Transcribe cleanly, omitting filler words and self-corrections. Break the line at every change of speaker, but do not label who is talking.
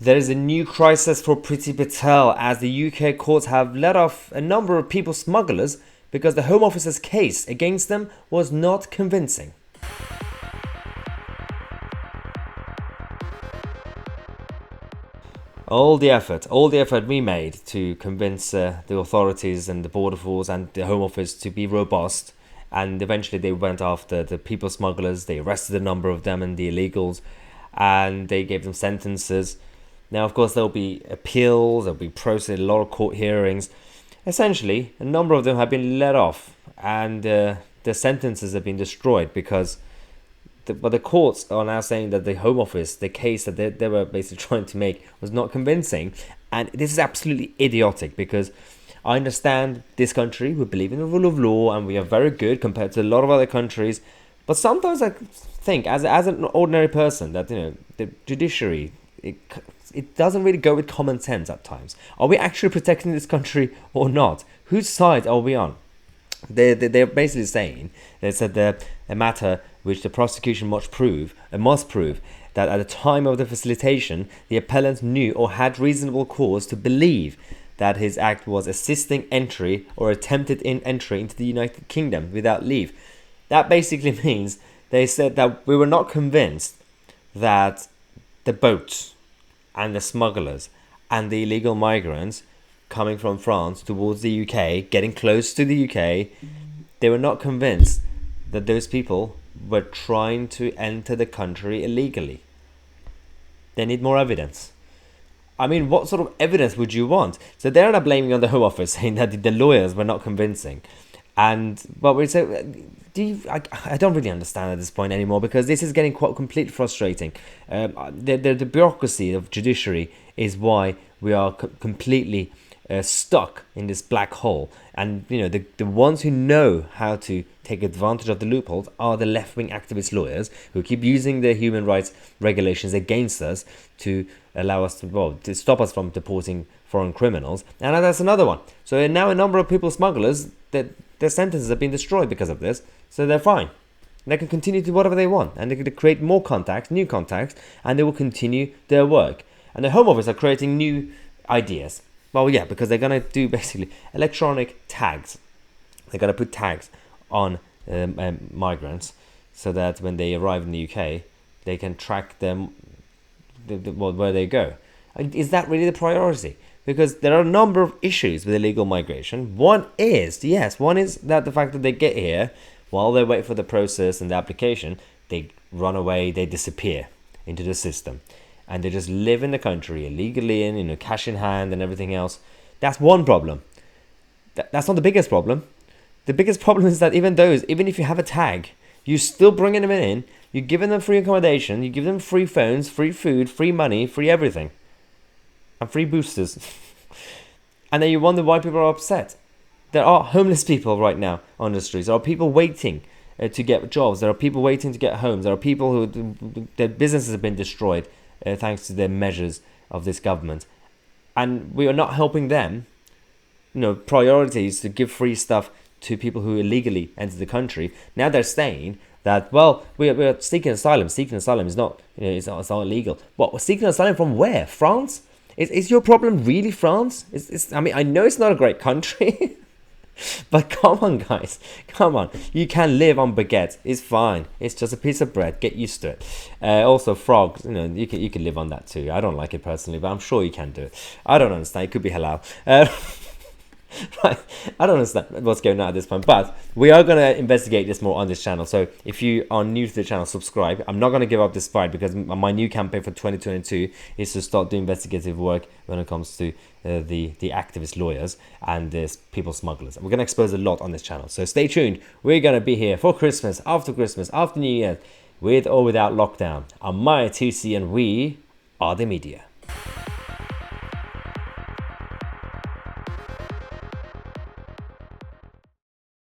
There is a new crisis for Priti Patel as the UK courts have let off a number of people smugglers because the Home Office's case against them was not convincing. All the effort we made to convince the authorities and the border force and the Home Office to be robust, and eventually they went after the people smugglers. They arrested a number of them and the illegals, and they gave them sentences. Now, of course, there'll be appeals, there'll be process, a lot of court hearings. Essentially, a number of them have been let off, and their sentences have been destroyed because the courts are now saying that the Home Office, the case that they were basically trying to make, was not convincing. And this is absolutely idiotic because I understand this country, we believe in the rule of law and we are very good compared to a lot of other countries. But sometimes I think, as an ordinary person, that the judiciary, it doesn't really go with common sense at times. Are we actually protecting this country or not? Whose side are we on? They're basically saying they said a matter which the prosecution must prove that at the time of the facilitation, the appellant knew or had reasonable cause to believe that his act was assisting entry or attempted entry into the United Kingdom without leave. That basically means they said that we were not convinced that the boats and the smugglers and the illegal migrants coming from France towards the UK, getting close to the UK, they were not convinced that those people were trying to enter the country illegally. They need more evidence. I mean, what sort of evidence would you want? So they're not blaming on the Home Office, saying that the lawyers were not convincing. But we say, I don't really understand at this point anymore because this is getting quite completely frustrating. The bureaucracy of judiciary is why we are completely stuck in this black hole. And the ones who know how to take advantage of the loopholes are the left-wing activist lawyers who keep using the human rights regulations against us to allow us to stop us from deporting foreign criminals. And that's another one. So now a number of people smugglers, their sentences have been destroyed because of this, so they're fine. They can continue to do whatever they want, and they can create more contacts, new contacts, and they will continue their work. And the Home Office are creating new ideas. Well, yeah, because they're going to do basically electronic tags. They're going to put tags on migrants so that when they arrive in the UK, they can track them where they go. Is that really the priority? Because there are a number of issues with illegal migration. One is that the fact that they get here, while they wait for the process and the application, they run away, they disappear into the system. And they just live in the country illegally, and cash in hand and everything else. That's one problem. That's not the biggest problem. The biggest problem is that even if you have a tag, you're still bringing them in, you're giving them free accommodation, you give them free phones, free food, free money, free everything. And free boosters. And then you wonder why people are upset. There are homeless people right now on the streets. There are people waiting to get jobs. There are people waiting to get homes. There are people who their businesses have been destroyed thanks to the measures of this government. And we are not helping them. Priorities to give free stuff to people who illegally enter the country. Now they're saying that, well, we are seeking asylum. Seeking asylum is not, it's not illegal. What, we're seeking asylum from where? France? Is your problem really France? I mean, I know it's not a great country, but come on, guys. Come on. You can live on baguette. It's fine. It's just a piece of bread. Get used to it. Also, frogs, you can live on that too. I don't like it personally, but I'm sure you can do it. I don't understand. It could be halal. Right, I don't understand what's going on at this point, but we are going to investigate this more on this channel. So if you are new to the channel, subscribe. I'm not going to give up this fight because my new campaign for 2022 is to start doing investigative work when it comes to the activist lawyers and the people smugglers. We're going to expose a lot on this channel, so stay tuned. We're going to be here for Christmas, after New Year, with or without lockdown. I'm Tousi, and we are the media.